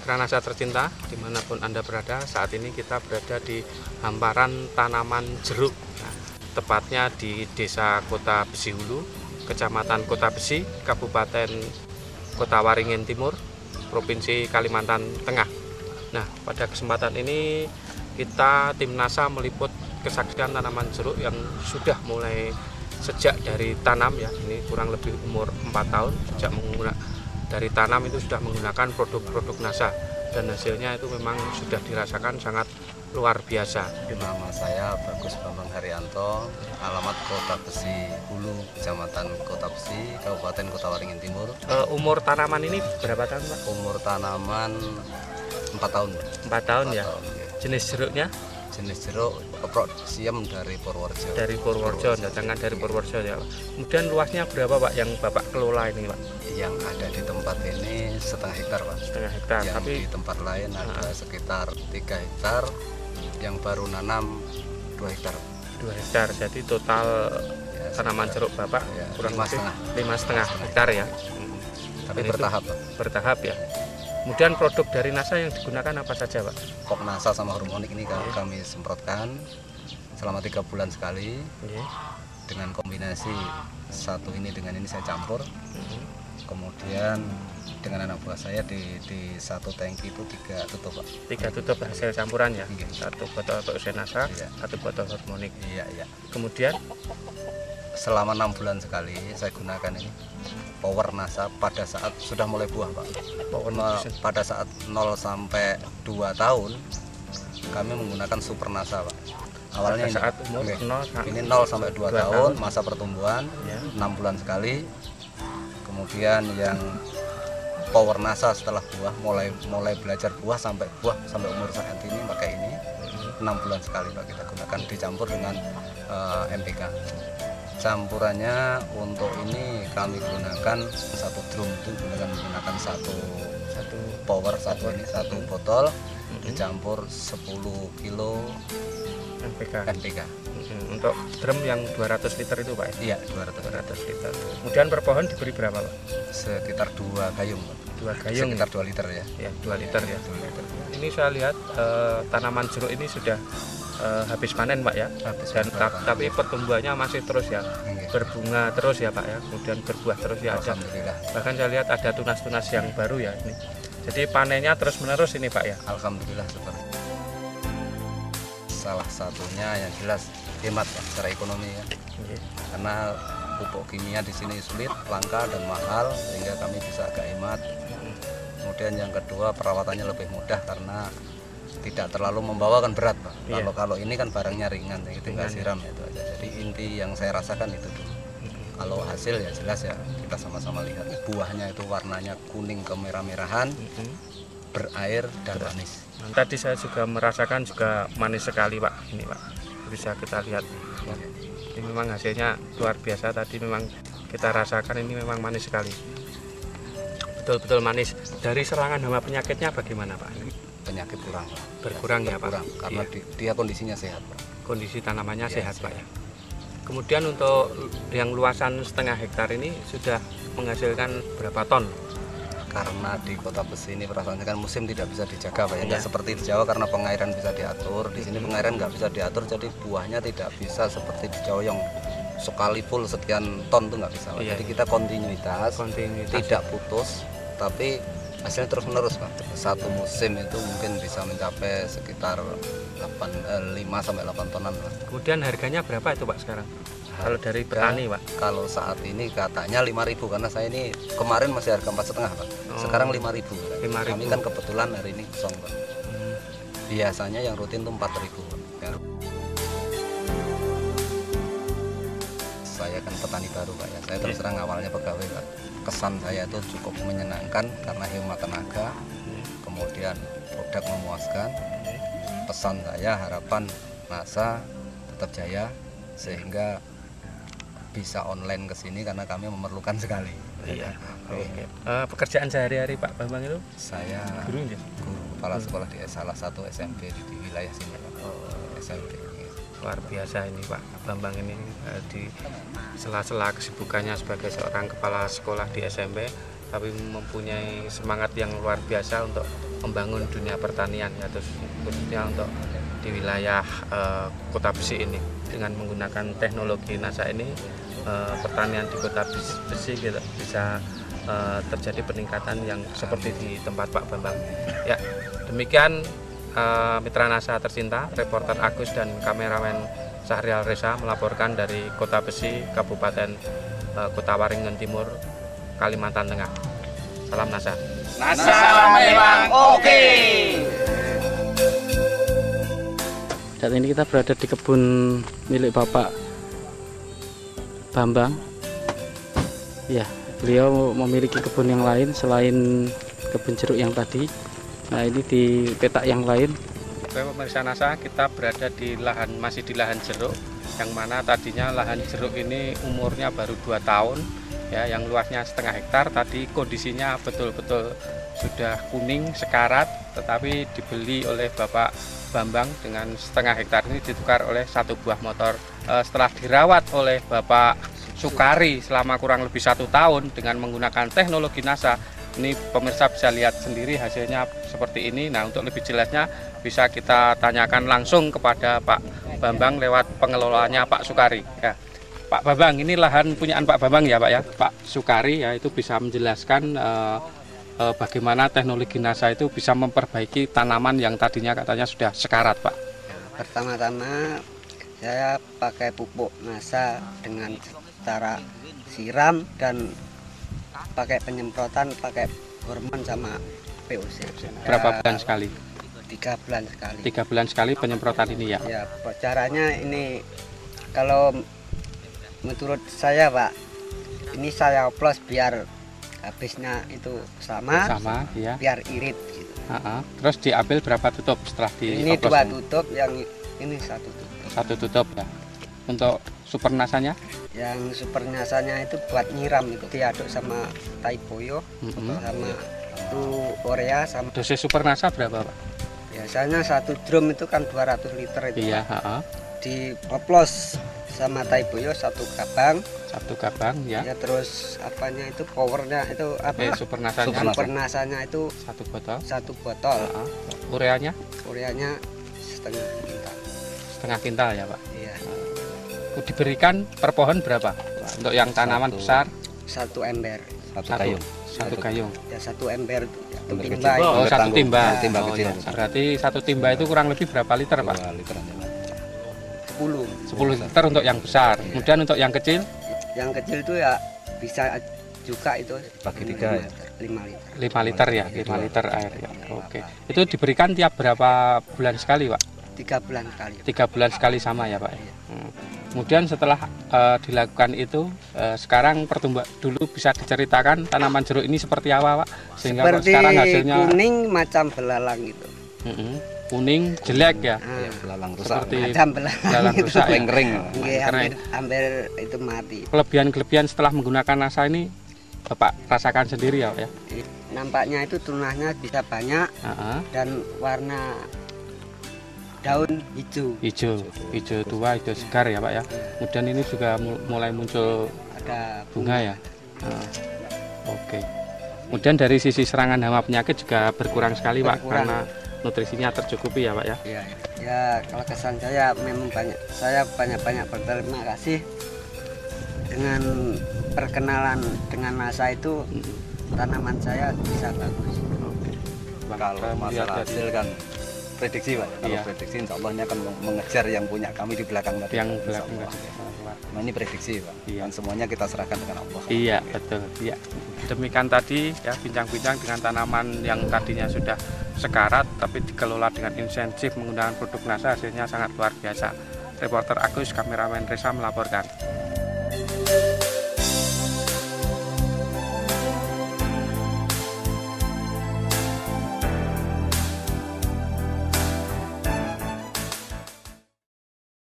Mitra Nasa tercinta, dimanapun Anda berada, saat ini kita berada di hamparan tanaman jeruk. Nah, tepatnya di Desa Kota Besi Hulu, Kecamatan Kota Besi, Kabupaten Kota Waringin Timur, Provinsi Kalimantan Tengah. Nah, pada kesempatan ini kita tim NASA meliput kesaksian tanaman jeruk yang sudah mulai sejak dari tanam ya. Ini kurang lebih umur 4 tahun sejak dari tanam itu sudah menggunakan produk-produk NASA, dan hasilnya itu memang sudah dirasakan sangat luar biasa. Nama saya Bagus Bambang Haryanto, alamat Kota Besi Hulu, Kecamatan Kota Besi, Kabupaten Kota Waringin Timur. Umur tanaman ini berapa tahun, Pak? Umur tanaman 4 tahun. 4 tahun 4 ya. tahun, ya. Jenis jeruknya? Jenis jeruk Keprok Siem dari Purworejo. Dari Purworejo, jangan dari Purworejo ya, Pak. Kemudian luasnya berapa, Pak, yang Bapak kelola ini, Pak? Yang ada di tempat ini setengah hektar, Pak. Setengah hektar. Yang Tapi di tempat lain ada sekitar 3 hektar, yang baru nanam 2 hektar. 2 hektar. Jadi total Ya, tanaman jeruk Bapak ya, kurang lebih 5,5 hektar ya. Tapi Dan bertahap, Pak. Bertahap ya. Kemudian produk dari NASA yang digunakan apa saja, Pak? Kok NASA sama hormonik ini kami semprotkan selama 3 bulan sekali, dengan kombinasi satu ini dengan ini saya campur. Kemudian dengan anak buah saya di satu tangki itu 3 tutup, Pak. 3 tutup hasil campuran ya. Iya. 1 botol untuk NASA, Iya. 1 botol hormonik. Iya, iya. Kemudian Selama 6 bulan sekali saya gunakan ini Power NASA pada saat sudah mulai buah, Pak. Pada saat 0 sampai 2 tahun kami menggunakan Super NASA, Pak. Awalnya pada saat umur ini 0 ini 0 sampai 2 tahun masa pertumbuhan, ya. 6 bulan sekali. Kemudian yang Power NASA setelah buah mulai belajar buah sampai umur saat ini pakai ini 6 bulan sekali, Pak, kita gunakan dicampur dengan MPK. Campurannya untuk ini kami gunakan satu drum itu menggunakan satu power, satu botol dicampur 10 kilo NPK. Untuk drum yang 200 liter itu, Pak? Iya, 200 liter. Kemudian per pohon diberi berapa, Pak? Sekitar 2 gayung, Pak. 2 gayung. Sekitar 2 liter ya. Ya, 2 liter ya. Ini saya lihat tanaman jeruk ini sudah habis panen, Pak ya. Dan tapi pertumbuhannya masih terus ya. Berbunga terus ya, Pak ya. Kemudian berbuah terus ya. Alhamdulillah. Bahkan saya lihat ada tunas-tunas yang baru ya ini. Jadi panennya terus-menerus ini, Pak ya. Alhamdulillah seperti itu. Salah satunya yang jelas hemat, Pak, secara ekonomi ya. Karena pupuk kimia di sini sulit, langka dan mahal, sehingga kami bisa agak hemat. Kemudian yang kedua, perawatannya lebih mudah karena tidak terlalu membawakan berat, Pak. Iya. Kalau ini kan barangnya ringan, tinggal siram itu aja. Jadi inti yang saya rasakan itu dulu. Kalau hasil ya jelas ya kita sama-sama lihat. Buahnya itu warnanya kuning kemerah-merahan, berair dan manis. Tadi saya juga merasakan juga manis sekali, Pak. Ini, Pak, bisa kita lihat. Ini memang hasilnya luar biasa. Tadi memang kita rasakan ini memang manis sekali. Betul-betul manis. Dari serangan hama penyakitnya bagaimana, Pak? Penyakit kurang, Pak. Berkurang ya, Pak? Karena Iya. dia kondisinya sehat, Pak. Kondisi tanamannya Iya, sehat, Pak ya. Kemudian untuk yang luasan setengah hektar ini sudah menghasilkan berapa ton? Karena di Kota Besi ini perasaannya kan musim tidak bisa dijaga, Pak. Ya, nggak Iya. seperti di Jawa karena pengairan bisa diatur. Di sini pengairan nggak bisa diatur, jadi buahnya tidak bisa seperti di Jawa yang sekali full sekian ton tuh nggak bisa, Pak. Iya. Jadi kita kontinuitas, tidak putus, tapi hasilnya terus menerus, Pak. Satu musim itu mungkin bisa mencapai sekitar 5 sampai 8 tonan, Pak. Kemudian harganya berapa itu, Pak, sekarang? Kalau dari petani, Pak? Kalau saat ini katanya 5.000, karena saya ini kemarin masih harga 4,5, Pak. Sekarang 5.000. 5.000. Kami kan kebetulan hari ini kosong, Pak. Biasanya yang rutin tuh 4.000, Pak. Ya. Saya kan petani baru, Pak ya. Saya terus terang awalnya pegawai, Pak. Kesan saya itu cukup menyenangkan karena hemat tenaga, kemudian produk memuaskan. Pesan saya, harapan NASA tetap jaya sehingga bisa online ke sini karena kami memerlukan sekali. Iya. Oke. Pekerjaan sehari-hari Pak Bambang itu? Saya Guru ya? guru kepala sekolah di salah satu SMP di wilayah sini, Pak. SMP. Luar biasa ini Pak Bambang ini, di sela-sela kesibukannya sebagai seorang kepala sekolah di SMP, tapi mempunyai semangat yang luar biasa untuk membangun dunia pertanian ya, terus khususnya untuk di wilayah Kota Besi ini. Dengan menggunakan teknologi NASA ini, pertanian di Kota Besi bisa terjadi peningkatan yang seperti di tempat Pak Bambang. Ya, demikian mitra NASA tercinta, reporter Agus dan kameramen Syahrial Reza melaporkan dari Kota Besi, Kabupaten Kota Waringin Timur, Kalimantan Tengah. Salam NASA. NASA memang oke. Saat ini kita berada di kebun milik Bapak Bambang. Ya, beliau memiliki kebun yang lain selain kebun jeruk yang tadi. Nah, ini di petak yang lain. Oke, pemirsa NASA, kita berada di masih di lahan jeruk, yang mana tadinya lahan jeruk ini umurnya baru 2 tahun. Ya, yang luasnya setengah hektar, tadi kondisinya betul-betul sudah kuning sekarat, tetapi dibeli oleh Bapak Bambang dengan setengah hektar ini ditukar oleh 1 buah motor. Setelah dirawat oleh Bapak Sukari selama kurang lebih 1 tahun dengan menggunakan teknologi NASA, ini pemirsa bisa lihat sendiri hasilnya seperti ini. Nah, untuk lebih jelasnya bisa kita tanyakan langsung kepada Pak Bambang lewat pengelolanya Pak Sukari. Ya. Pak Bambang, ini lahan punyaan Pak Bambang ya Pak ya, Pak Sukari ya, itu bisa menjelaskan bagaimana teknologi NASA itu bisa memperbaiki tanaman yang tadinya katanya sudah sekarat Pak. Pertama-tama saya pakai pupuk NASA dengan cara siram dan pakai penyemprotan, pakai hormon sama POC. Berapa bulan sekali? 3 bulan sekali. 3 bulan sekali penyemprotan ini ya? Ya, caranya ini kalau menurut saya Pak, ini saya oplos biar habisnya itu sama ya. Biar irit gitu. Terus diambil berapa tutup setelah di ini 2 tutup, yang ini 1 tutup. 1 tutup ya. Untuk super nasanya? Yang super nasanya itu buat nyiram, itu diaduk sama Taiboyo, sama itu Korea sama. Dosis super nasa berapa Pak? Biasanya 1 drum itu kan 200 liter itu. Iya, Dioplos sama Taiboyo 1 gabang. 1 gabang ya. Ya, terus apanya itu powernya itu apa? Super nasanya. Super nasanya itu 1 botol. 1 botol. Ureanya? Ureanya setengah kintal. Setengah kintal ya Pak. Iya. Diberikan per pohon berapa? Untuk yang tanaman besar? 1 ember. 1 gayung. 1 gayung. Ya 1 ember itu. Ember timba. kecil. Oh, 1 timba. Timba Oh, kecil. ya. Berarti 1 timba itu kurang lebih berapa liter Pak? 2 liter. 10 liter untuk yang besar. Kemudian untuk yang kecil? Yang kecil itu ya bisa juga itu bagi 3 ya. 5 liter. 5 liter ya, 5 liter air ya. Oke. Itu diberikan tiap berapa bulan sekali Pak? 3 bulan sekali. 3 bulan sekali sama ya Pak. Kemudian setelah dilakukan itu, sekarang dulu bisa diceritakan tanaman jeruk ini seperti apa Pak? Sehingga Seperti sekarang hasilnya kuning macam belalang gitu. Kuning jelek ya. Belalang rusak. Seperti Macam belalang rusak ya. kering. Nggih, Keren. hampir itu mati. Kelebihan-kelebihan setelah menggunakan NASA ini Bapak rasakan sendiri ya Pak ya. Nampaknya itu tunahnya bisa banyak dan warna daun hijau tua, hijau segar ya Pak ya. Kemudian ini juga mulai muncul ada bunga ya. Oke. Kemudian dari sisi serangan hama penyakit juga berkurang sekali Pak, karena nutrisinya tercukupi ya Pak ya. Iya, ya kalau kesan saya memang saya banyak berterima kasih dengan perkenalan dengan NASA itu, tanaman saya bisa bagus. Kalau masalah hasil kan prediksi Pak. Kalau Iya. prediksi insya Allah ini akan mengejar yang punya kami di belakang tadi. Yang Insya belakang Allah. Nah, ini prediksi Pak. Iya. Dan semuanya kita serahkan dengan Allah. Iya betul. Iya. Demikian tadi ya bincang-bincang dengan tanaman yang tadinya sudah sekarat tapi dikelola dengan intensif menggunakan produk NASA, hasilnya sangat luar biasa. Reporter Agus, kameramen Reza melaporkan.